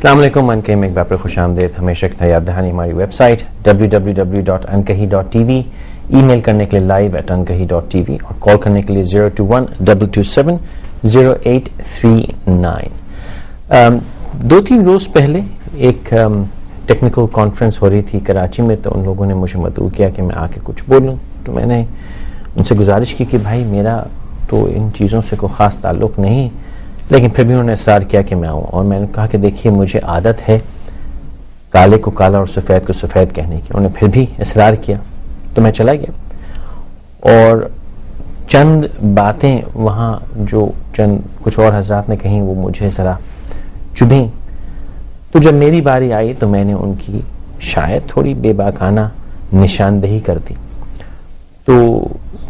السلام علیکم، انکہی میں ایک بار پھر خوش آمدید. ہمیشہ کی یاد دہانی ہماری ویب سائٹ www.ankahi.tv، ای میل کرنے کے لیے live@ankahi.tv اور کال کرنے کے لیے 021-227-0839. 2-3 روز پہلے ایک ٹیکنیکل کانفرنس ہو رہی تھی کراچی میں، تو ان لوگوں نے مجھے مدعو کیا کہ میں آ کے کچھ بولوں. تو میں نے ان سے گزارش کی کہ بھائی میرا تو ان چیزوں سے کوئی خاص تعلق نہیں، لیکن پھر بھی انہوں نے اصرار کیا کہ میں آؤں. اور میں نے کہا کہ دیکھیے مجھے عادت ہے کالے کو کالا اور سفید کو سفید کہنے کی. انہوں نے پھر بھی اصرار کیا تو میں چلا گیا. اور چند باتیں وہاں جو کچھ اور حضرات نے کہیں وہ مجھے ذرا چبھیں. تو جب میری باری آئی تو میں نے ان کی شاید تھوڑی بے باکانہ نشاندہی کر دی. تو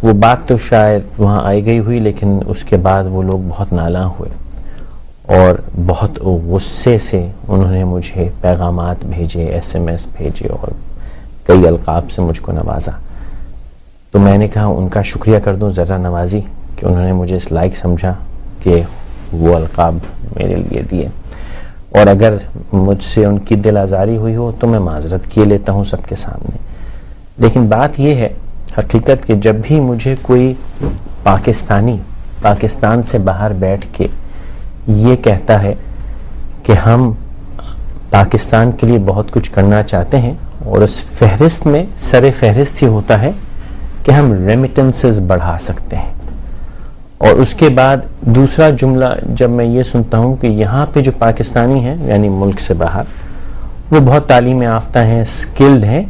وہ بات تو شاید وہاں آئی گئی ہوئی، لیکن اس کے بعد وہ لوگ بہت نالاں ہوئے اور بہت غصے سے انہوں نے مجھے پیغامات بھیجے، SMS بھیجے اور کئی القاب سے مجھ کو نوازا. تو میں نے کہا ان کا شکریہ کر دوں، ذرا نوازی، کہ انہوں نے مجھے اس لائق سمجھا کہ وہ القاب میرے لیے دیے. اور اگر مجھ سے ان کی دل آزاری ہوئی ہو تو میں معذرت کیے لیتا ہوں سب کے سامنے. لیکن بات یہ ہے حقیقت کہ جب بھی مجھے کوئی پاکستان سے باہر بیٹھ کے یہ کہتا ہے کہ ہم پاکستان کے لیے بہت کچھ کرنا چاہتے ہیں، اور اس فہرست میں سر فہرست ہی ہوتا ہے کہ ہم ریمیٹنسز بڑھا سکتے ہیں، اور اس کے بعد دوسرا جملہ جب میں یہ سنتا ہوں کہ یہاں پہ جو پاکستانی ہیں یعنی ملک سے باہر وہ بہت تعلیم یافتہ ہیں، اسکلڈ ہیں،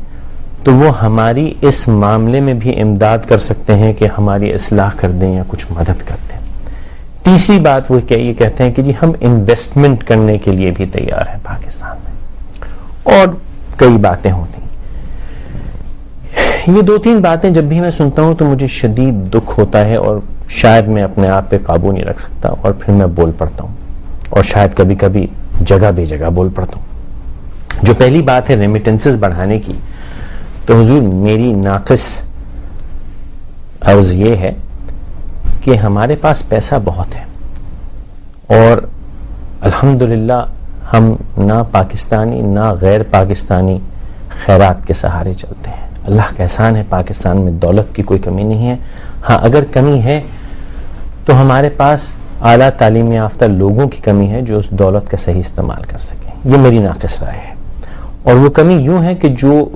تو وہ ہماری اس معاملے میں بھی امداد کر سکتے ہیں کہ ہماری اصلاح کر دیں یا کچھ مدد کر دیں. تیسری بات وہ یہ کہتے ہیں کہ جی ہم انویسٹمنٹ کرنے کے لیے بھی تیار ہیں پاکستان میں، اور کئی باتیں ہوتی ہیں. یہ 2-3 باتیں جب بھی میں سنتا ہوں تو مجھے شدید دکھ ہوتا ہے، اور شاید میں اپنے آپ پہ قابو نہیں رکھ سکتا، اور پھر میں بول پڑتا ہوں، اور شاید کبھی کبھی جگہ بے جگہ بول پڑتا ہوں. جو پہلی بات ہے ریمیٹنسز بڑھانے کی، تو حضور میری ناقص عرض یہ ہے کہ ہمارے پاس پیسہ بہت ہے، اور الحمدللہ ہم نہ پاکستانی نہ غیر پاکستانی خیرات کے سہارے چلتے ہیں. اللہ کا احسان ہے، پاکستان میں دولت کی کوئی کمی نہیں ہے. ہاں اگر کمی ہے تو ہمارے پاس اعلیٰ تعلیم یافتہ لوگوں کی کمی ہے جو اس دولت کا صحیح استعمال کر سکیں. یہ میری ناقص رائے ہے. اور وہ کمی یوں ہے کہ جو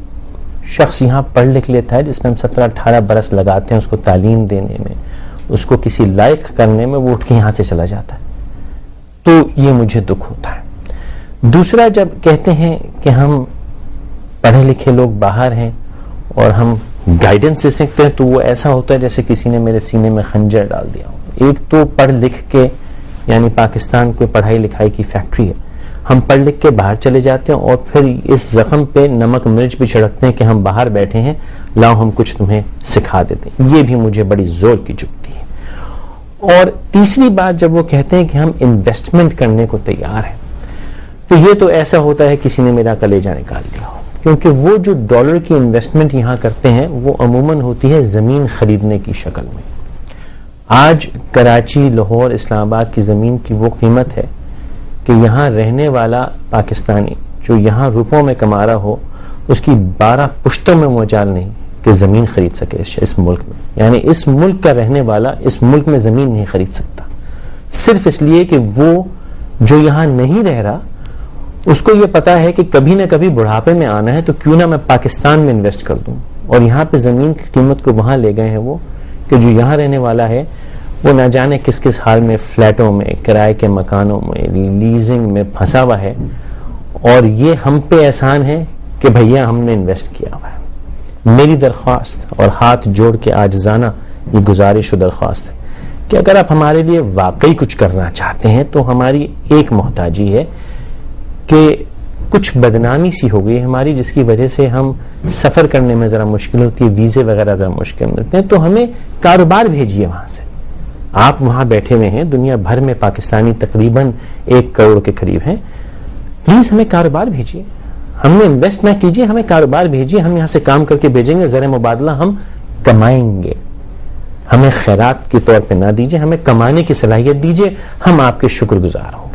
شخص یہاں پڑھ لکھ لیتا ہے، جس میں ہم 17-18 برس لگاتے ہیں اس کو تعلیم دینے میں، اس کو کسی لائق کرنے میں، وہ اٹھ کے یہاں سے چلا جاتا ہے. تو یہ مجھے دکھ ہوتا ہے. دوسرا، جب کہتے ہیں کہ ہم پڑھے لکھے لوگ باہر ہیں اور ہم گائیڈنس دے سکتے ہیں، تو وہ ایسا ہوتا ہے جیسے کسی نے میرے سینے میں خنجر ڈال دیا ہو. ایک تو پڑھ لکھ کے، یعنی پاکستان کوئی پڑھائی لکھائی کی فیکٹری ہے، ہم پڑھ لکھ کے باہر چلے جاتے ہیں اور پھر اس زخم پہ نمک مرچ بھی چھڑکتے ہیں کہ ہم باہر بیٹھے ہیں، لاؤ ہم کچھ تمہیں سکھا دیتے ہیں. یہ بھی مجھے بڑی زور کی چبھتی ہے. اور تیسری بات، جب وہ کہتے ہیں کہ ہم انویسٹمنٹ کرنے کو تیار ہیں، تو یہ تو ایسا ہوتا ہے کسی نے میرا کلیجہ نکال لیا ہو. کیونکہ وہ جو ڈالر کی انویسٹمنٹ یہاں کرتے ہیں وہ عموماً ہوتی ہے زمین خریدنے کی شکل میں. آج کراچی، لاہور، اسلام آباد کی زمین کی وہ قیمت ہے کہ یہاں رہنے والا پاکستانی جو یہاں روپوں میں کما رہا ہو، اس کی 12 پشتوں میں مجال نہیں کہ زمین خرید سکے اس ملک میں. یعنی اس ملک کا رہنے والا اس ملک میں زمین نہیں خرید سکتا، صرف اس لیے کہ وہ جو یہاں نہیں رہ رہا اس کو یہ پتا ہے کہ کبھی نہ کبھی بڑھاپے میں آنا ہے، تو کیوں نہ میں پاکستان میں انویسٹ کر دوں. اور یہاں پہ زمین کی قیمت کو وہاں لے گئے ہیں وہ، کہ جو یہاں رہنے والا ہے وہ نہ جانے کس کس حال میں فلیٹوں میں، کرائے کے مکانوں میں، لیزنگ میں پھنسا ہوا ہے. اور یہ ہم پہ احسان ہے کہ بھیا ہم نے انویسٹ کیا ہوا ہے. میری درخواست اور ہاتھ جوڑ کے عاجزانہ یہ گزارش و درخواست ہے کہ اگر آپ ہمارے لیے واقعی کچھ کرنا چاہتے ہیں تو ہماری ایک محتاجی ہے کہ کچھ بدنامی سی ہو گئی ہماری، جس کی وجہ سے ہم سفر کرنے میں ذرا مشکل ہوتی ہے، ویزے وغیرہ ذرا مشکل ملتے ہیں. تو ہمیں کاروبار بھیجیے وہاں سے. آپ وہاں بیٹھے ہوئے ہیں، دنیا بھر میں پاکستانی تقریباً 1 کروڑ کے قریب ہیں. پلیز ہمیں کاروبار بھیجیے. ہم نے انویسٹ نہ کیجیے، ہمیں کاروبار بھیجیے. ہم یہاں سے کام کر کے بھیجیں گے، زر مبادلہ ہم کمائیں گے. ہمیں خیرات کے طور پہ نہ دیجیے، ہمیں کمانے کی صلاحیت دیجیے، ہم آپ کے شکر گزار ہوں گے.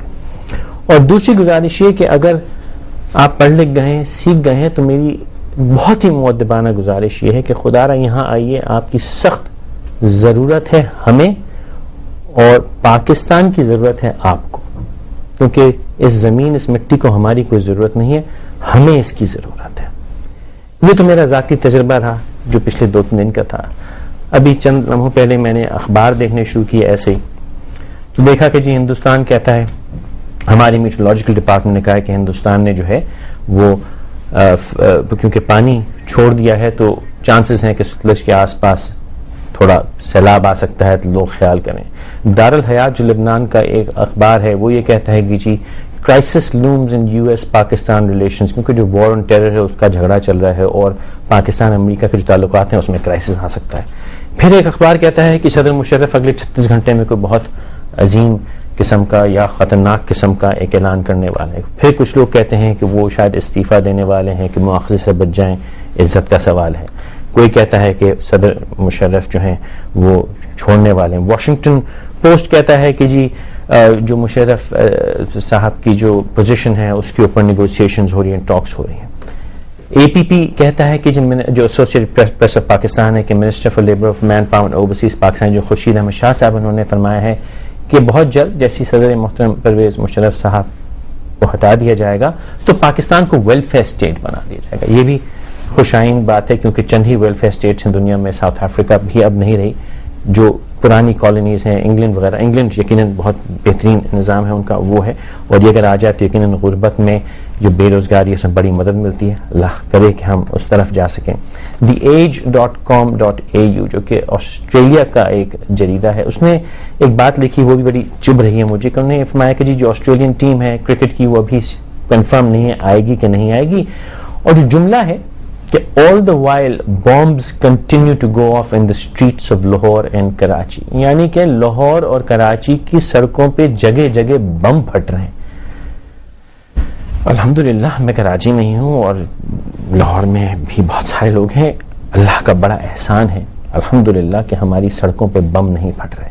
اور دوسری گزارش یہ کہ اگر آپ پڑھ لکھ گئے ہیں، سیکھ گئے ہیں، تو میری بہت ہی مؤدبانہ گزارش یہ ہے کہ خدا را یہاں آئیے، آپ کی سخت ضرورت ہے ہمیں، اور پاکستان کی ضرورت ہے آپ کو، کیونکہ اس زمین، اس مٹی کو ہماری کوئی ضرورت نہیں ہے، ہمیں اس کی ضرورت ہے۔ یہ تو میرا ذاتی تجربہ رہا جو پچھلے 2-3 دن کا تھا۔ ابھی چند لمحوں پہلے میں نے اخبار دیکھنے شروع کیے ایسے ہی، تو دیکھا کہ جی ہندوستان کہتا ہے، ہماری میٹرولوجیکل ڈپارٹمنٹ نے کہا ہے کہ ہندوستان نے جو ہے وہ کیونکہ پانی چھوڑ دیا ہے تو چانسز ہیں کہ ستلج کے آس پاس تھوڑا سیلاب آ سکتا ہے، تو لوگ خیال کریں۔ دارالحیات جو لبنان کا ایک اخبار ہے وہ یہ کہتا ہے کہ جی کرائسس لومز ان US پاکستان ریلیشنز، کیونکہ جو وار آن ٹیرر ہے اس کا جھگڑا چل رہا ہے اور پاکستان امریکہ کے جو تعلقات ہیں اس میں کرائسس آ سکتا ہے۔ پھر ایک اخبار کہتا ہے کہ صدر مشرف اگلے 36 گھنٹے میں کوئی بہت عظیم قسم کا یا خطرناک قسم کا ایک اعلان کرنے والے ہیں۔ پھر کچھ لوگ کہتے ہیں کہ وہ شاید استعفیٰ دینے والے ہیں کہ مواخذے سے بچ جائیں، عزت کا سوال ہے۔ کوئی کہتا ہے کہ صدر مشرف جو ہیں وہ چھوڑنے والے ہیں۔ واشنگٹن پوسٹ کہتا ہے کہ جی جو مشرف صاحب کی جو پوزیشن ہے اس کے اوپر نیگوسیشنز ہو رہی ہیں، ٹاکس ہو رہی ہیں۔ APP کہتا ہے کہ جو ایسوسیٹ پریس آف پاکستان ہے کہ minister for labour of manpower overseas Pakistan جو خورشید احمد شاہ صاحب انہوں نے فرمایا ہے کہ بہت جلد جیسی صدر محترم پرویز مشرف صاحب کو ہٹا دیا جائے گا تو پاکستان کو ویلفیئر اسٹیٹ بنا دیا جائے گا۔ یہ بھی خوشائن بات ہے کیونکہ چند ہی ویلفیئر اسٹیٹس ہیں دنیا میں، ساؤتھ افریقہ بھی اب نہیں رہی، جو پرانی کالونیز ہیں، انگلینڈ وغیرہ، انگلینڈ یقیناً بہت بہترین نظام ہے ان کا وہ ہے، اور یہ اگر آ جائے تو یقیناً غربت میں جو بے روزگاری ہے اس میں بڑی مدد ملتی ہے۔ اللہ کرے کہ ہم اس طرف جا سکیں۔ theage.com.au جو کہ آسٹریلیا کا ایک جریدہ ہے، اس نے ایک بات لکھی وہ بھی بڑی چبھ رہی ہے مجھے، کہ انہوں نے فرمایا کہ جی جو آسٹریلین ٹیم ہے کرکٹ کی وہ ابھی کنفرم نہیں ہے آئے گی کہ نہیں آئے گی، اور جو جملہ ہے کہ all the while bombs continue to go off in the streets of Lahore and Karachi، یعنی کہ لاہور اور کراچی کی سڑکوں پہ جگہ جگہ بم پھٹ رہے ہیں۔ الحمدللہ میں کراچی میں ہی ہوں اور لاہور میں بھی بہت سارے لوگ ہیں، اللہ کا بڑا احسان ہے الحمدللہ کہ ہماری سڑکوں پہ بم نہیں پھٹ رہے۔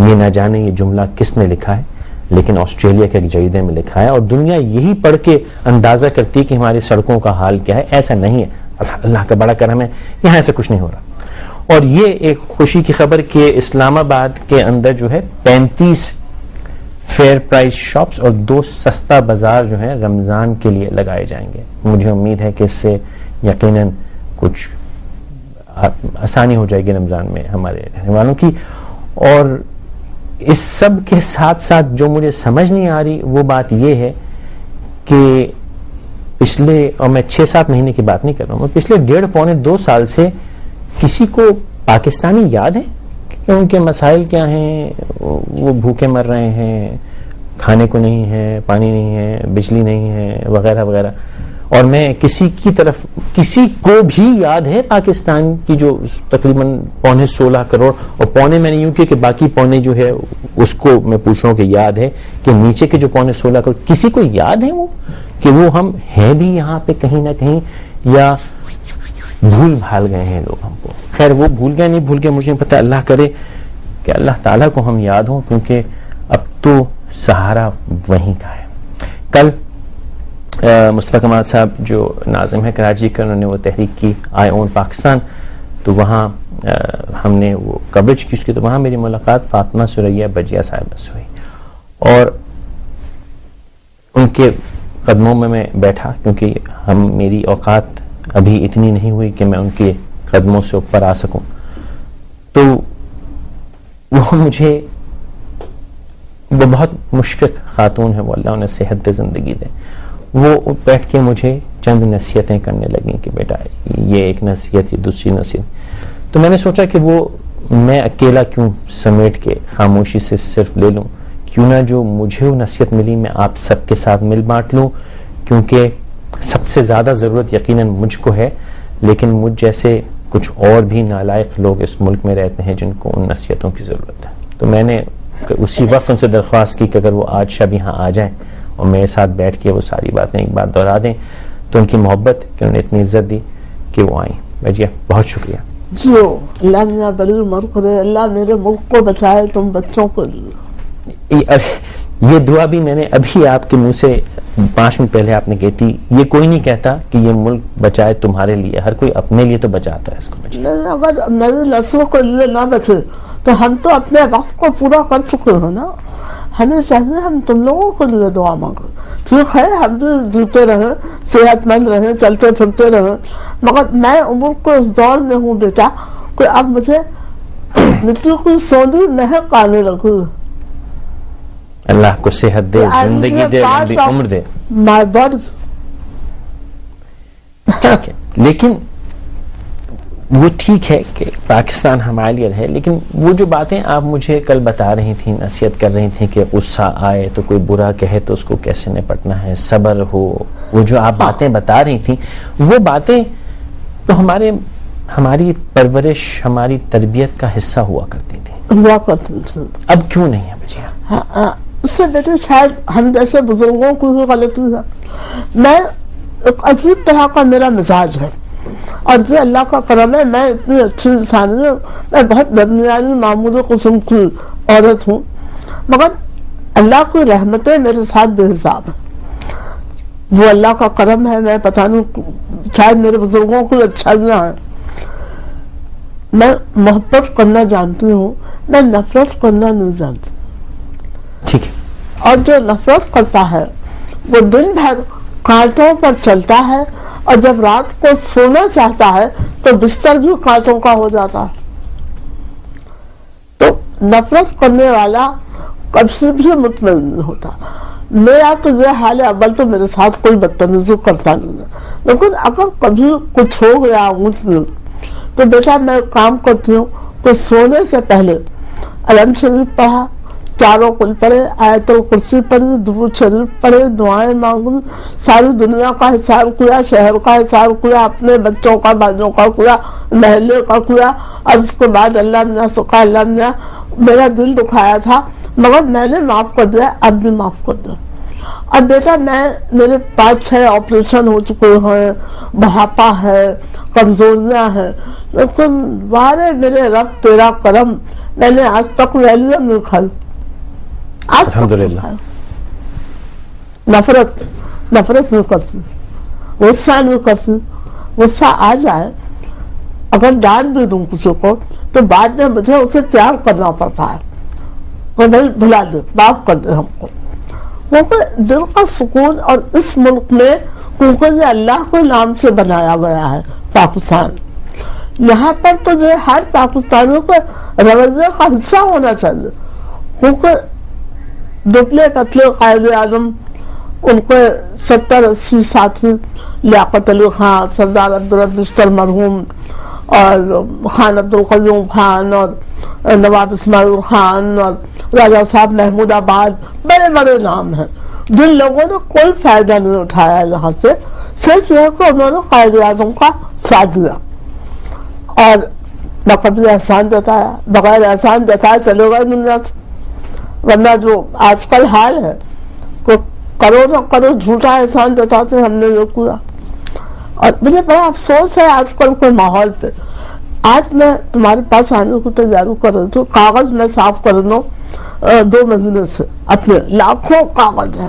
یہ نہ جانے یہ جملہ کس نے لکھا ہے، لیکن آسٹریلیا کے ایک جریدے میں لکھا ہے، اور دنیا یہی پڑھ کے اندازہ کرتی ہے کہ ہماری سڑکوں کا حال کیا ہے۔ ایسا نہیں ہے، اللہ کا بڑا کرم ہے، یہاں ایسا کچھ نہیں ہو رہا۔ اور یہ ایک خوشی کی خبر کہ اسلام آباد کے اندر جو ہے 35 فیئر پرائز شاپس اور 2 سستا بازار جو ہیں رمضان کے لیے لگائے جائیں گے۔ مجھے امید ہے کہ اس سے یقیناً کچھ آسانی ہو جائے گی رمضان میں ہمارے رہنے والوں کی۔ اور اس سب کے ساتھ ساتھ جو مجھے سمجھ نہیں آ رہی وہ بات یہ ہے کہ پچھلے، اور میں 6-7 مہینے کی بات نہیں کر رہا ہوں، پچھلے 1.5-2 سال سے کسی کو پاکستانی یاد ہے کہ ان کے مسائل کیا ہیں؟ وہ بھوکے مر رہے ہیں، کھانے کو نہیں ہے، پانی نہیں ہے، بجلی نہیں ہے، وغیرہ وغیرہ۔ اور میں کسی کی طرف کسی کو بھی یاد ہے پاکستان کی جو تقریباً 16.25 کروڑ، اور پونے میں نہیں ہوں کہ باقی پونے جو ہے اس کو میں پوچھ رہا ہوں کہ یاد ہے کہ نیچے کے جو 16.25 کروڑ کسی کو یاد ہے وہ کہ وہ ہم ہیں بھی یہاں پہ کہیں نہ کہیں، یا بھول بھال گئے ہیں لوگ ہم کو؟ خیر وہ بھول گئے نہیں بھول گئے مجھے نہیں پتا، اللہ کرے کہ اللہ تعالیٰ کو ہم یاد ہوں، کیونکہ اب تو سہارا وہیں کا ہے۔ کل مصطفیٰ کمال صاحب جو ناظم ہے کراچی کا، انہوں نے وہ تحریک کی آئی اون پاکستان، تو وہاں ہم نے وہ کوریج کی اس کی، تو وہاں میری ملاقات فاطمہ سریا بجیا صاحبہ سے ہوئی، اور ان کے قدموں میں بیٹھا، کیونکہ میری اوقات ابھی اتنی نہیں ہوئی کہ میں ان کے قدموں سے اوپر آ سکوں، تو وہ مجھے، وہ بہت مشفق خاتون ہے، وہ اللہ انہیں صحت دے زندگی دے، وہ بیٹھ کے مجھے چند نصیحتیں کرنے لگیں کہ بیٹا یہ ایک نصیحت، یہ دوسری نصیحت۔ تو میں نے سوچا کہ وہ میں اکیلا کیوں سمیٹ کے خاموشی سے صرف لے لوں، کیوں نہ جو مجھے وہ نصیحت ملی میں آپ سب کے ساتھ مل بانٹ لوں، کیونکہ سب سے زیادہ ضرورت یقیناً مجھ کو ہے، لیکن مجھ جیسے کچھ اور بھی نالائق لوگ اس ملک میں رہتے ہیں جن کو ان نصیحتوں کی ضرورت ہے۔ تو میں نے اسی وقت ان سے درخواست کی کہ اگر وہ آج شب یہاں آ جائیں اور میرے ساتھ بیٹھ کے وہ ساری باتیں ایک بار دہرا دیں، تو ان کی محبت کہ انہوں نے اتنی عزت دی کہ وہ آئیں۔ بھجیا بہت شکریہ۔ جو اللہ میاں بڑی عمر کرے، اللہ میرے ملک کو بچائے، تم بچوں کو لیے۔ یہ دعا بھی میں نے ابھی آپ کے منہ سے 5 منٹ پہلے آپ نے کہی تھی. یہ کوئی نہیں کہتا کہ یہ ملک بچائے تمہارے لیے, ہر کوئی اپنے لیے تو بچاتا ہے اس کو. اگر نئی نسلوں کے لیے نہ بچے تو ہم تو اپنے وقت کو پورا کر چکے ہیں نا. ہمیں چاہیے ہم تم لوگوں کے لیے دعا مانگیں. ٹھیک ہے ہم بھی جیتے رہیں, صحت مند رہیں, چلتے پھرتے رہیں, مگر میں عمر کے اس دور میں ہوں بیٹا کہ اب مجھے مٹی کی سونی مہک آنے لگی. اللہ کو صحت دے, زندگی دے, لمبی عمر دے. My body. ٹھیک ہے, لیکن وہ ٹھیک ہے کہ پاکستان ہمارے لیے ہے, لیکن وہ جو باتیں آپ مجھے کل بتا رہی تھیں, نصیحت کر رہی تھیں کہ غصہ آئے تو کوئی برا کہے تو اس کو کیسے نپٹنا ہے, صبر ہو, وہ جو آپ باتیں بتا رہی تھیں, وہ باتیں تو ہماری پرورش, ہماری تربیت کا حصہ ہوا کرتی تھی. اب کیوں نہیں ہے بچیا؟ اس سے بیٹے شاید ہم جیسے بزرگوں کو ہی غلطی ہے. میں ایک عجیب طرح کا میرا مزاج ہے, اور یہ اللہ کا کرم ہے, میں اتنی اچھی انسان ہوں, میں بہت درمیانی معمولی قسم کی عورت ہوں, مگر اللہ کی رحمتیں میرے ساتھ بے حساب ہیں. وہ اللہ کا کرم ہے, میں پتہ نہیں شاید میرے بزرگوں کی اچھائیاں ہیں. میں محبت کرنا جانتی ہوں, میں نفرت کرنا نہیں جانتی. ٹھیک ہے. اور جو نفرت کرتا ہے وہ دن بھر کانٹوں پر چلتا ہے, اور جب رات کو سونا چاہتا ہے تو بستر بھی کانٹوں کا ہو جاتا ہے. تو نفرت کرنے والا کبھی بھی مطمئن نہیں ہوتا. میرا تو یہ حال ہے, اول تو میرے ساتھ کوئی بدتمیزی کرتا نہیں ہے, لیکن اگر کبھی کچھ ہو گیا اونچ نیچ تو بیٹا میں کام کرتی ہوں کہ سونے سے پہلے علم شریف پڑھا, چاروں کل پڑھے, آیت الکرسی پڑھی, درود شریف پڑھے, دعائیں مانگی, ساری دنیا کا حساب کیا, شہر کا حساب کیا, اپنے بچوں کا, بھائیوں کا کیا, محلے کا کیا, اور اس کے بعد اللہ میاں سکھا, اللہ میاں میرا دل دکھایا تھا مگر میں نے معاف کر دیا, اب بھی معاف کر دیا. اب بیٹا میرے 5-6 آپریشن ہو چکے ہیں, بڑھاپا ہے, کمزوریاں ہیں, لیکن بارے میرے رب تیرا کرم, میں نے آج تک ویلیم نہیں کھائی. الحمدللہ. نفرت نہیں کرتی, غصہ نہیں کرتی. غصہ آ جائے اگر ڈانٹ بھی دوں کسی کو تو بعد میں مجھے اسے پیار کرنا پڑتا ہے, وہ نہیں بھلا دے, معاف کر دے ہم کو. کیونکہ دل کا سکون, اور اس ملک میں کیونکہ یہ اللہ کے نام سے بنایا گیا ہے پاکستان, یہاں پر تو یہ ہر پاکستانیوں کے رویے کا حصہ ہونا چاہیے. کیونکہ دبلے پتلے قائد اعظم, ان کے 70-80 ساتھی, لیاقت علی خان, سردار عبدالرب نشتر مرحوم, اور خان عبدالقیوم خان, اور نواب اسماعیل خان, اور راجہ صاحب محمود آباد, بڑے بڑے نام ہیں جن لوگوں نے کوئی فائدہ نہیں اٹھایا یہاں سے, صرف یہ کہ انہوں نے قائد اعظم کا ساتھ دیا اور نہ کبھی احسان جتایا. بغیر احسان جتایا چلے گا دنیا سے. ورنہ جو آج کل حال ہے کہ کرو نہ کرو جھوٹا احسان جتاتے, ہم نے یہ کیا. اور مجھے بڑا افسوس ہے آج کل کے ماحول پہ. آج میں تمہارے پاس آنے کی تیاری کر رہی تھی, کاغذ میں صاف کر دوں 2 مہینے سے, اپنے لاکھوں کاغذ ہیں,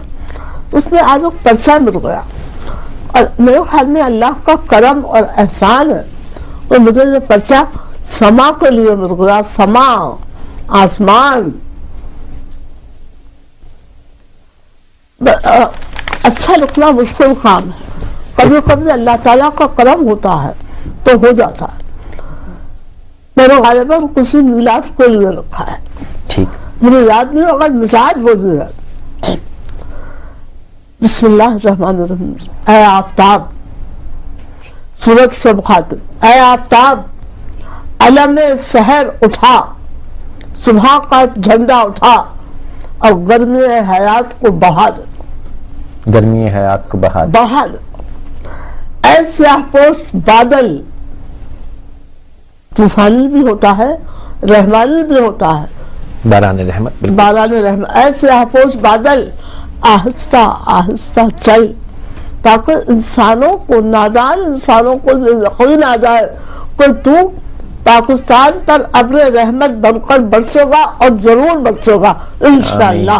اس میں آج ایک پرچہ مل گیا. اور میرے خیال میں اللہ کا کرم اور احسان ہے کہ مجھے یہ پرچہ سما کے لیے مل گیا. سما, آسمان. اچھا لکھنا مشکل کام ہے, کبھی کبھی اللہ تعالیٰ کا کرم ہوتا ہے تو ہو جاتا ہے. میں نے غالباً کسی میلاد کے لیے رکھا ہے, مجھے یاد نہیں اگر مزاج بولی ہے. بسم اللہ الرحمن الرحیم. اے آفتاب, سورج سے مخاطب, اے آفتاب علم سحر اٹھا, صبح کا جھنڈا اٹھا, اور گرمی حیات کو بہا دے. گرمی حیات کو بہا دے. اے سیاہ پوش بادل, طوفانی بھی ہوتا ہے, رحمانی بھی ہوتا ہے, باران رحمت. باران رحمت. اے سیاہ پوش بادل, آہستہ آہستہ چل, تاکہ انسانوں کو, نادان انسانوں کو یہ یقین آ جائے کہ تو پاکستان پر ابر رحمت بن کر برسے گا, اور ضرور برسے گا انشاءاللہ.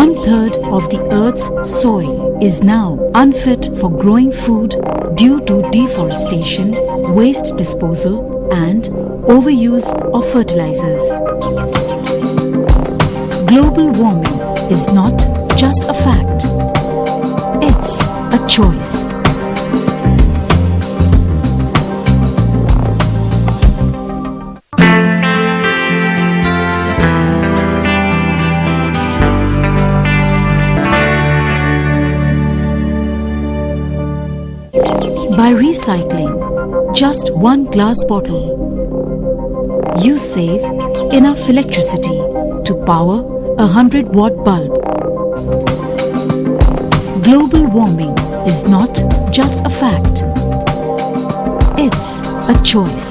One-third of the Earth's soil is now unfit for growing food due to deforestation, waste disposal, and overuse of fertilizers. Global warming is not just a fact, it's a choice. By recycling just one glass bottle, you save enough electricity to power a 100-watt bulb. Global warming is not just a fact, it's a choice.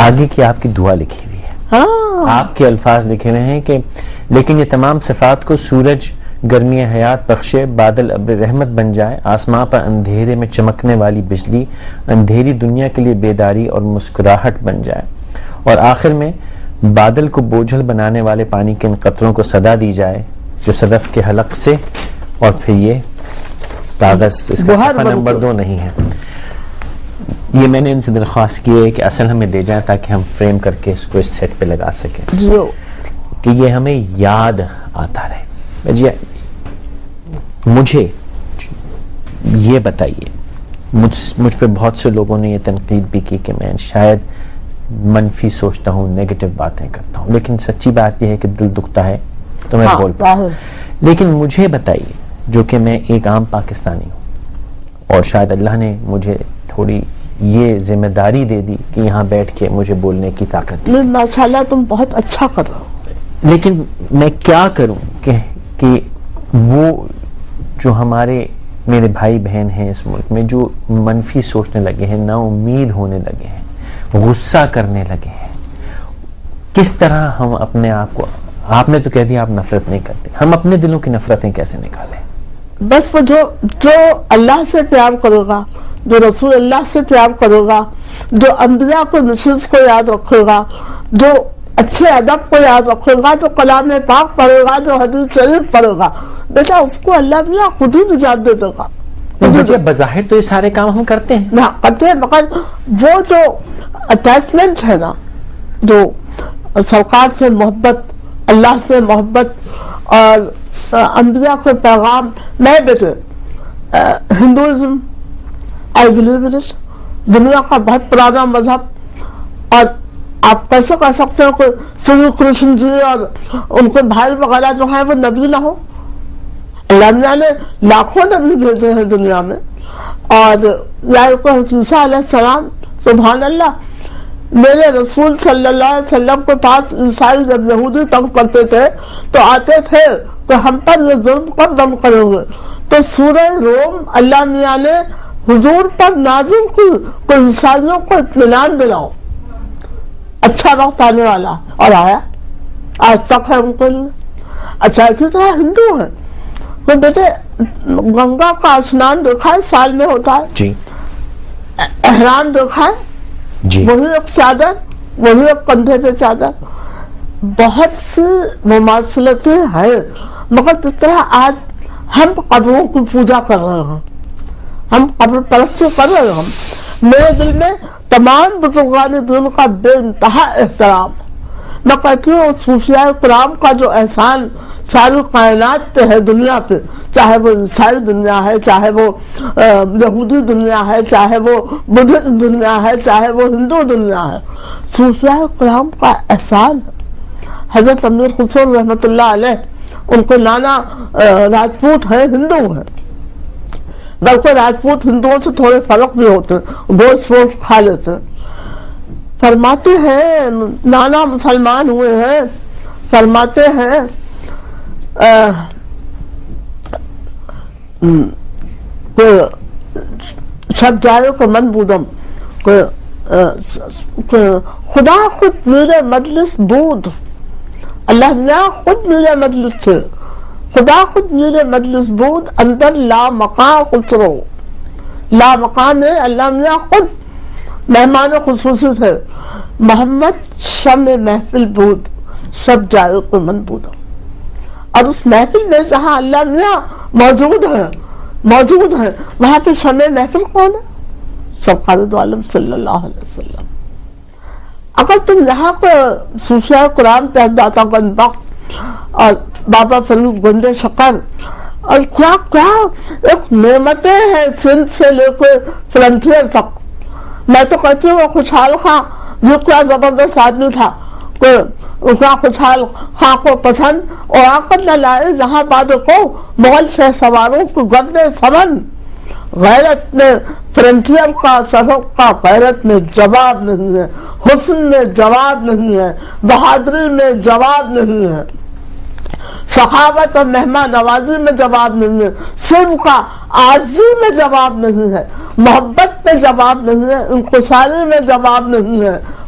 آگے کی آپ کی دعا لکھی ہوئی ہے، ہاں آپ کے الفاظ لکھے ہوئے ہیں کہ لیکن یہ تمام صفات کو سورج گرمی حیات بخشے، بادل ابر رحمت بن جائے، آسماں پر اندھیرے میں چمکنے والی بجلی اندھیری دنیا کے لیے بیداری اور مسکراہٹ بن جائے، اور آخر میں بادل کو بوجھل بنانے والے پانی کے ان قطروں کو صدا دی جائے جو صدف کے حلق سے، اور پھر یہ کاغذ، اس کا صفحہ نمبر 2 نہیں ہے. یہ میں نے ان سے درخواست کی ہے کہ اصل ہمیں دے جائیں تاکہ ہم فریم کر کے اس کو اس سیٹ پہ لگا سکیں کہ یہ ہمیں یاد آتا رہے. جی مجھے یہ بتائیے، مجھ پہ بہت سے لوگوں نے یہ تنقید بھی کی کہ میں شاید منفی سوچتا ہوں، نیگیٹو باتیں کرتا ہوں، لیکن سچی بات یہ ہے کہ دل دکھتا ہے تو میں بول پاتا ہوں. لیکن مجھے بتائیے، جو کہ میں ایک عام پاکستانی ہوں اور شاید اللہ نے مجھے تھوڑی یہ ذمہ داری دے دی کہ یہاں بیٹھ کے مجھے بولنے کی طاقت دی. ماشاءاللہ تم بہت اچھا کر رہے ہو، لیکن میں کیا کروں کہ وہ جو میرے بھائی بہن ہیں اس ملک میں جو منفی سوچنے لگے ہیں، نا امید ہونے لگے ہیں، غصہ کرنے لگے ہیں، کس طرح ہم اپنے آپ کو، آپ نے تو کہہ دیا آپ نفرت نہیں کرتے، ہم اپنے دلوں کی نفرتیں کیسے نکالیں؟ بس وہ جو اللہ سے پیار کرے گا، جو رسول اللہ سے پیار کرے گا، جو انبیاء کو نشست کو یاد رکھے گا، جو اچھے ادب کو یاد رکھے گا، جو کلام پاک پڑھے گا، جو حدیث شریف پڑھے گا، بیٹا اس کو اللہ میاں خود ہی نجات دے دے گا. بظاہر تو یہ سارے کام ہم کرتے ہیں، نہ کرتے ہیں، مگر وہ جو اٹیچمنٹ ہے نا، جو سرکار سے محبت، اللہ سے محبت اور انبیاء کے پیغام. میں بیٹے Hinduism I believe in it, دنیا کا بہت پرانا مذہب، اور آپ کیسے کہہ سکتے ہو کہ شری کرشن جی اور ان کے بھائی وغیرہ جو ہیں وہ نبی نہ ہو؟ اللہ نے لاکھوں نبی بھیجے ہیں دنیا میں، اور عیسیٰ علیہ السلام، سبحان اللہ، میرے رسول صلی اللہ علیہ وسلم کے پاس عیسائی جب یہودی تنگ کرتے تھے تو آتے تھے کہ ہم پر یہ ظلم کب بند کریں گے، تو سورہ روم اللہ میاں نے حضور پر نازل کی کہ عیسائیوں کو اطمینان دلاؤ، اچھا وقت آنے والا، اور آیا، آج تک ہے ان کے لیے. اچھا اسی طرح ہندو ہیں تو بیٹے گنگا کا اسنان دیکھا ہے، سال میں ہوتا ہے جی، احرام دیکھا ہے جی، وہی ایک چادر، وہی ایک کندھے پہ چادر. بہت سی مماثلتیں ہیں، مگر جس طرح آج ہم قبروں کی پوجا کر رہے ہیں، ہم قبر پرستی کر رہے ہیں. میرے دل میں تمام بزرگان دین کا بے انتہا احترام. میں کہتی ہوں صوفیاء کرام کا جو احسان ساری کائنات پہ ہے، دنیا پہ، چاہے وہ عیسائی دنیا ہے، چاہے وہ یہودی دنیا ہے، چاہے وہ بدھ دنیا ہے، چاہے وہ ہندو دنیا ہے، صوفیاء کرام کا احسان. حضرت امیر حسین رحمۃ اللہ علیہ، ان کے نانا راجپوت ہیں، ہندو ہیں، بلکہ راجپوت ہندوؤں سے تھوڑے فرق بھی ہوتے ہیں، گوشت ووشت کھا لیتے ہیں. فرماتے ہیں نانا مسلمان ہوئے ہیں، فرماتے ہیں شب جائے کو من بودم، خدا خود میرے مجلس بود، اللہ میاں خود میرے مجلس تھے، خدا خود میرے مجلس بود، اندر لا مقام خسرو، لا مقام ہے، اللہ میاں خود مہمان خصوصی تھے. محمد شمع محفل بود، شب جائے کو من بودم. اور اس محفل میں جہاں اللہ میاں موجود ہے وہاں پہ شمع محفل کون ہے؟ سرکار دو عالم صلی اللہ علیہ وسلم. اگر تم یہاں کو صوفیاء کرام پہ داتا گنج بخت اور بابا فرید گنج شکر اور کیا کیا ایک نعمتیں ہیں سندھ سے لے کے فرنٹیئر تک. میں تو کہتی ہوں وہ خوشحال خان یہ کیا زبردست آدمی تھا کہ خوشحال خان کو پسند اور آ کر نہ لائے جہاں بعد کو مغل شہ سواروں کو گرد سمن. غیرت میں فرنٹیئر کا، سرحد کا غیرت میں جواب نہیں ہے، حسن میں جواب نہیں ہے، بہادری میں جواب نہیں ہے، سخاوت اور مہمان نوازی میں جواب نہیں ہے، سر کا عاجزی میں جواب نہیں ہے، محبت میں جواب نہیں ہے، انکساری میں جواب نہیں ہے،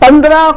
15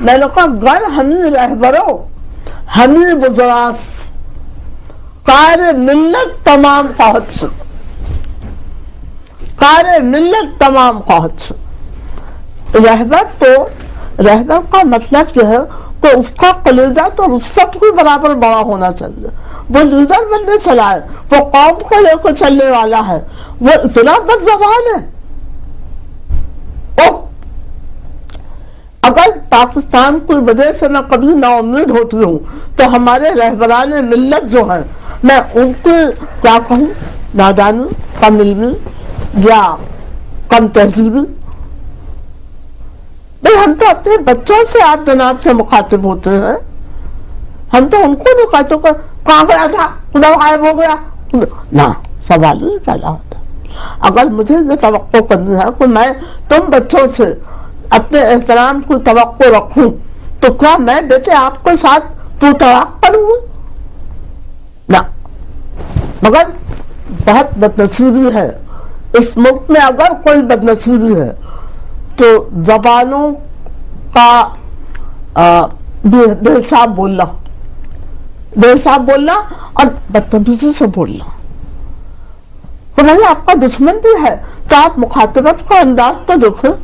میں نے کہا گر ہمیں رہبروں ہمیں بزراست قائر ملت تمام خواہد شد، قائر ملت تمام خواہد شد۔ رہبر کا مطلب یہ ہے کہ اس کا کلیجہ تو رسط کے برابر بڑا ہونا چاہیے، وہ لیڈر بننے چلا ہے، وہ قوم کو لے کر چلنے والا ہے، وہ اتنا بد زبان ہے۔ اگر پاکستان کی وجہ سے میں کبھی نا امید ہوتی ہوں تو ہمارے رہبران ملت جو ہیں میں ان کی کیا کہوں، نادانی، کم علمی یا کم تہذیبی۔ بھئی ہم تو اپنے بچوں سے آپ جناب سے مخاطب ہوتے ہیں، ہم تو ان کو نہیں کہتے کہ کہاں گیا تھا، خدا غائب ہو گیا، نہ سوال ہی پیدا ہوتا۔ اگر مجھے یہ توقع کرنی ہے کہ میں تم بچوں سے اپنے احترام کی توقع رکھوں تو کیا میں بیٹے آپ کے ساتھ تو طلاق کروں گی؟ نہ۔ مگر بہت بدنصیبی ہے اس ملک میں، اگر کوئی بدنصیبی ہے تو زبانوں کا بے حساب بولنا اور بدتمیزی سے بولنا۔ تو بھائی آپ کا دشمن بھی ہے تو آپ مخاطبت کا انداز تو دیکھیں،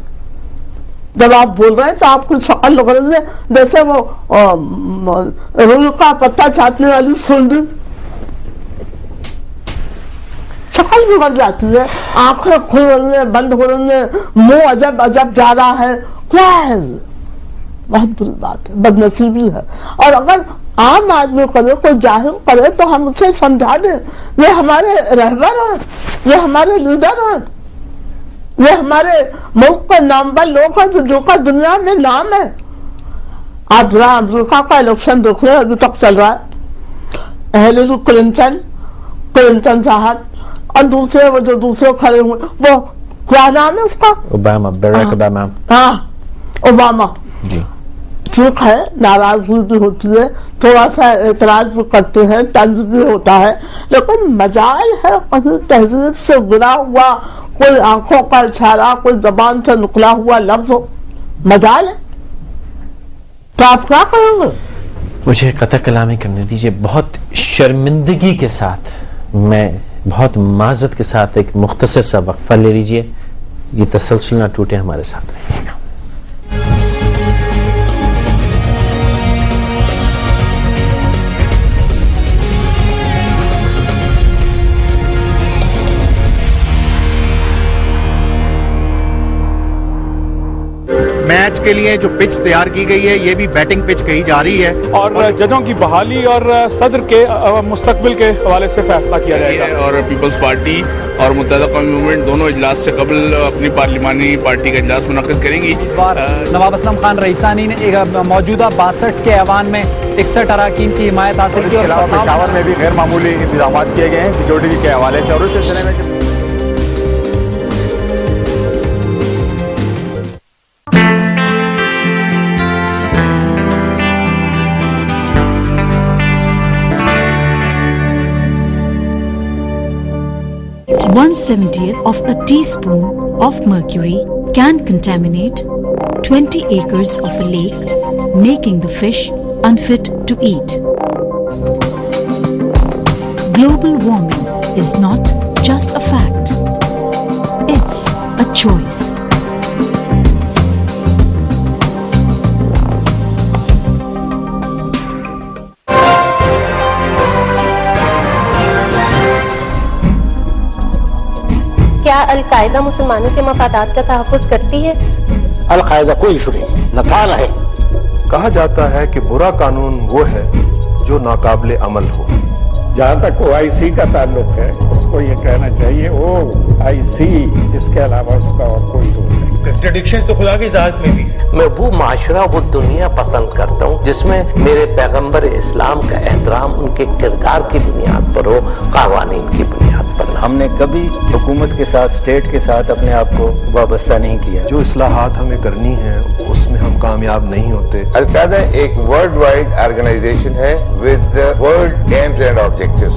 جب آپ بول رہے ہیں تو آپ کی شکل لگ رہی ہے جیسے وہ روئی کا پتہ چاٹنے والی سنڈی، شکل بگڑ جاتی ہے، آنکھیں کھل رہی ہیں، بند ہو رہی ہیں، منہ عجب جا رہا ہے، کیا ہے؟ بہت بری بات ہے، بدنصیبی ہے۔ اور اگر عام آدمی کرے، کوئی جاہل کرے تو ہم اسے سمجھا دیں یہ ہمارے رہبر ہیں، یہ ہمارے لیڈر ہیں، یہ ہمارے ملک کے نامور لوگ ہیں جو کا دنیا میں نام ہے۔ آپ امریکہ کا الیکشن دیکھ رہے ہیں، ابھی تک چل رہا ہے، ہیلری کلنٹن صاحب اور دوسرے وہ جو دوسرے کھڑے ہوئے، وہ کیا نام ہے اس کا؟ Obama, Barack Obama. ہاں اوباما جی ٹھیک ہے، ناراضگی بھی ہوتی ہے، تھوڑا سا اعتراض بھی کرتے ہیں، طنز بھی ہوتا ہے، لیکن مجال ہے کہیں تہذیب سے گرا ہوا کوئی آنکھوں کا اشارہ، کوئی زبان سے نکلا ہوا لفظ مجال ہے تو آپ کیا کریں گے؟ مجھے قطع کلامی کرنے دیجئے، بہت شرمندگی کے ساتھ، میں بہت معذرت کے ساتھ ایک مختصر سا وقفہ لے لیجئے، یہ تسلسل نہ ٹوٹے، ہمارے ساتھ رہیے گا۔ میچ کے لیے جو پچ تیار کی گئی ہے یہ بھی بیٹنگ پچ کہی جا رہی ہے، اور ججوں کی بحالی اور صدر کے مستقبل کے حوالے سے فیصلہ کیا جائے گا۔ اور پیپلز پارٹی اور متحدہ قومی موومنٹ دونوں اجلاس سے قبل اپنی پارلیمانی پارٹی کا اجلاس منعقد کریں گی۔ نواب اسلم خان رئیسانی نے موجودہ 62 کے ایوان میں 61 اراکین کی حمایت حاصل کی، اور پشاور میں بھی غیر معمولی انتظامات کیے گئے ہیں سیکورٹی کے حوالے سے، اور اس سلسلے میں (1/70th of a teaspoon of mercury can contaminate 20 acres of a lake, making the fish unfit to eat. Global warming is not just a fact, it's a choice. کیا القاعدہ مسلمانوں کے مفادات کا تحفظ کرتی ہے؟ القاعدہ کوئی ایشو نہیں، نتال ہے۔ کہا جاتا ہے کہ برا قانون وہ ہے جو ناقابل عمل ہو۔ جہاں تک OIC کا تعلق ہے اس کو یہ کہنا چاہیے OIC، اس کے علاوہ اس کا اور کوئی رول نہیں۔ کنٹرڈکشن تو خدا کی ذات میں بھی ہے۔ میں وہ معاشرہ، وہ دنیا پسند کرتا ہوں جس میں میرے پیغمبر اسلام کا احترام ان کے کردار کی بنیاد پر ہو، قوانین کی بنیاد پر۔ ہم نے کبھی حکومت کے ساتھ، اسٹیٹ کے ساتھ اپنے آپ کو وابستہ نہیں کیا۔ جو اصلاحات ہمیں کرنی ہیں اس میں ہم کامیاب نہیں ہوتے۔ القاعدہ ایک ورلڈ وائڈ آرگنائزیشن ہے with world aims and objectives۔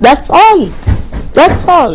That's all, that's all।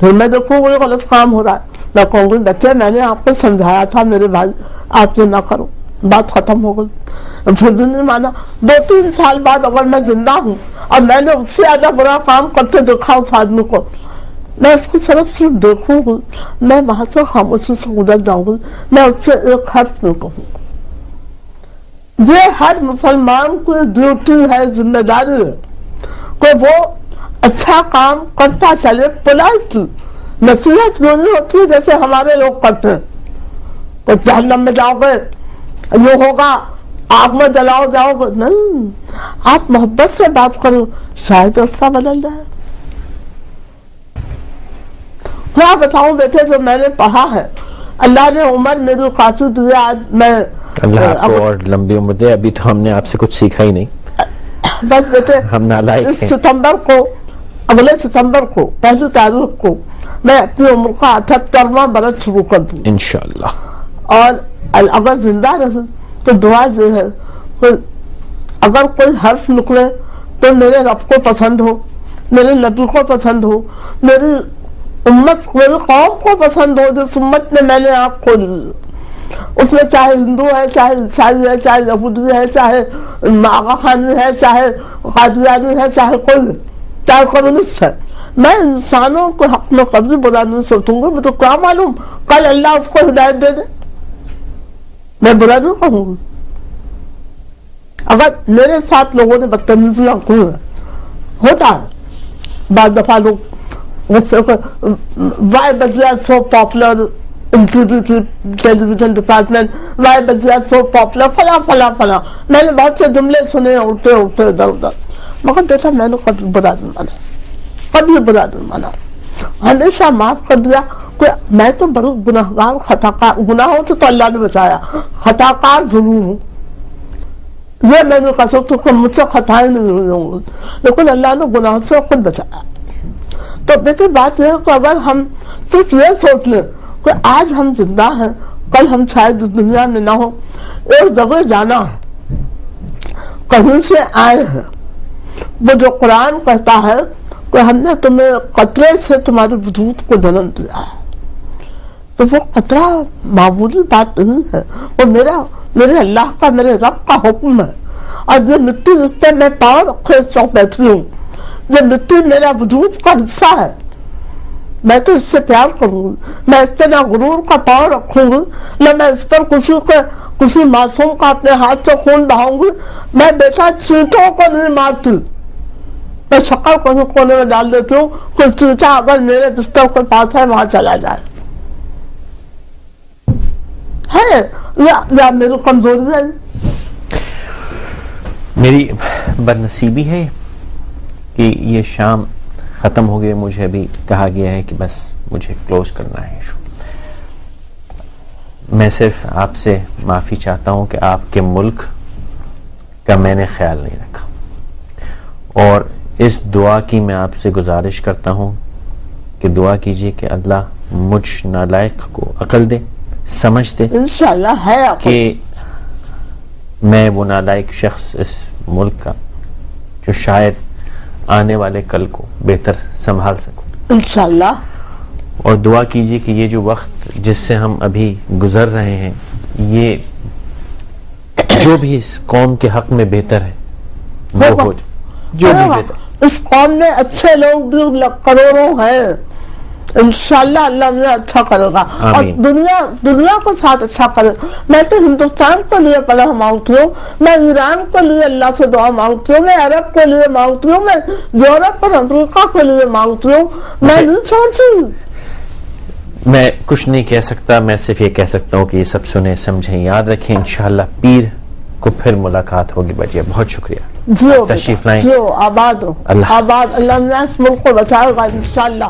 پھر میں دیکھوں کوئی غلط کام ہو رہا ہے میں کہوں گی بچے میں نے آپ کو سمجھایا تھا میرے بھائی آپ یہ نہ کرو, بات ختم ہو گئی. پھر بھی نہیں مانا. 2-3 سال بعد اگر میں زندہ ہوں اور میں نے اس سے زیادہ برا کام کرتے دیکھا اس آدمی کو, میں اس کی طرف صرف دیکھوں گی, میں وہاں سے خاموشی سے گزر جاؤں گی, میں اس سے ایک حرف نہیں کہوں گی. یہ ہر مسلمان کی ڈیوٹی ہے, ذمہ داری ہے کہ وہ اچھا کام کرتا چلے. پولائٹلی نصیحت جو نہیں ہوتی جیسے ہمارے لوگ کرتے ہیں, تو جہنم میں جاؤ گے, یہ ہوگا, آگ میں جلاؤ جاؤ گے. نہیں, آپ محبت سے بات کرو, شاید راستہ بدل جائے. کیا بتاؤں بیٹے, جو میں نے پڑھا ہے, اللہ نے عمر میری کافی دی. آج میں اللہ آپ کو اور لمبی عمر دے. ابھی تو ہم نے آپ سے کچھ سیکھا ہی نہیں. بس بیٹے, ہم نالائق ہیں. ستمبر کو, اگلے ستمبر کو 1 تاریخ کو میں اپنی عمر کا 78واں برس شروع کر دوں انشاءاللہ. اور اگر زندہ رہے تو دعا یہ ہے کہ اگر کوئی حرف نکلے تو میرے رب کو پسند ہو, میرے نبی کو پسند ہو, میری امت, میری قوم کو پسند ہو, جس امت میں میں نے آنکھ کھولی. اس میں چاہے ہندو ہے, چاہے عیسائی ہے, چاہے یہودی ہے, چاہے آغا خانی ہے, چاہے قادیانی ہے, چاہے کمیونسٹ ہے. میں انسانوں کے حق میں کبھی برا نہیں سوچوں گی. مجھے کیا معلوم کل اللہ اس کو ہدایت دے دے, میں برا نہیں کہوں گی. اگر میرے ساتھ لوگوں نے بدتمیزیاں کی ہیں, ہوتا ہے بعض دفعہ لوگ why Bajia is so popular in television department, why Bajia is so popular, فلا. میں نے بہت سے جملے سنے اڑتے ادھر ادھر, مگر بیٹا میں نے کبھی برا نہیں مانا, کبھی برا نہیں مانا, ہمیشہ معاف کر دیا. میں تو بڑا گناہگار, خطاکار, گناہوں سے تو اللہ نے بچایا, خطاکار ضرور ہوں, یہ میں نے کہہ سکتا ہوں کہ مجھ سے خطائیں نہیں ہوئی ہوں گی, لیکن اللہ نے گناہوں سے خود بچایا. تو بیٹے بات یہ ہے کہ اگر ہم صرف یہ سوچ لیں کہ آج ہم زندہ ہیں, کل ہم شاید اس دنیا میں نہ ہو, ایک جگہ جانا ہے, کہیں سے آئے ہیں, وہ جو قرآن کہتا ہے کہ ہم نے تمہیں قطرے سے تمہارے وجود کو جنم دیا ہے, تو وہ قطرہ معمولی بات نہیں ہے, وہ میرے اللہ کا, میرے رب کا حکم ہے. اور یہ مٹی جس پہ میں پاؤں رکھے اس وقت بیٹھی ہوں, یہ مٹی میرا وجود کا حصہ ہے. میں تو اس سے پیار کروں گی, میں اس پہ نہ غرور کا پاؤں رکھوں گی, نہ میں اس پر کسی معصوم کا اپنے ہاتھ سے خون بہاؤں گی. میں بیٹا چیٹوں کو نہیں مارتی, میں شکل کو کونے میں ڈال دیتی ہوں, کوئی چیٹا اگر میرے بستر کے پاس ہے وہاں چلا جائے. ہے یا میری کمزوری ہے, میری بدنصیبی ہے کہ یہ شام ختم ہو گئے. مجھے ابھی کہا گیا ہے کہ بس مجھے کلوز کرنا ہے ایشو. میں صرف آپ سے معافی چاہتا ہوں کہ آپ کے ملک کا میں نے خیال نہیں رکھا, اور اس دعا کی میں آپ سے گزارش کرتا ہوں کہ دعا کیجئے کہ اللہ مجھ نالائق کو عقل دے, سمجھ دے انشاءاللہ ہے کہ میں وہ نالائق شخص اس ملک کا جو شاید آنے والے کل کو بہتر سنبھال سکوں انشاءاللہ. اور دعا کیجئے کہ یہ جو وقت جس سے ہم ابھی گزر رہے ہیں, یہ جو بھی اس قوم کے حق میں بہتر ہے وہ ہو جائے, جو بھی بہتر. اس قوم میں اچھے لوگ بھی کروڑوں ہیں, انشاءاللہ اللہ مجھے اچھا کرے گا, اور دنیا کو ساتھ اچھا کرے. میں تو ہندوستان کے لیے پناہ مانگتی ہوں, میں ایران کے لیے اللہ سے دعا مانگتی ہوں, میں عرب کے لیے مانگتی ہوں, میں یورپ اور امریکہ کے لیے مانگتی ہوں, میں نہیں چھوڑتی. میں کچھ نہیں کہہ سکتا, میں صرف یہ کہہ سکتا ہوں کہ یہ سب سنیں, سمجھیں, یاد رکھیں. انشاءاللہ پیر کو پھر ملاقات ہوگی. بجے بہت شکریہ, جیو تشریف لائیں. جیو, آباد ہو, آباد. اللہ نے اس ملک کو بچائے گا انشاءاللہ.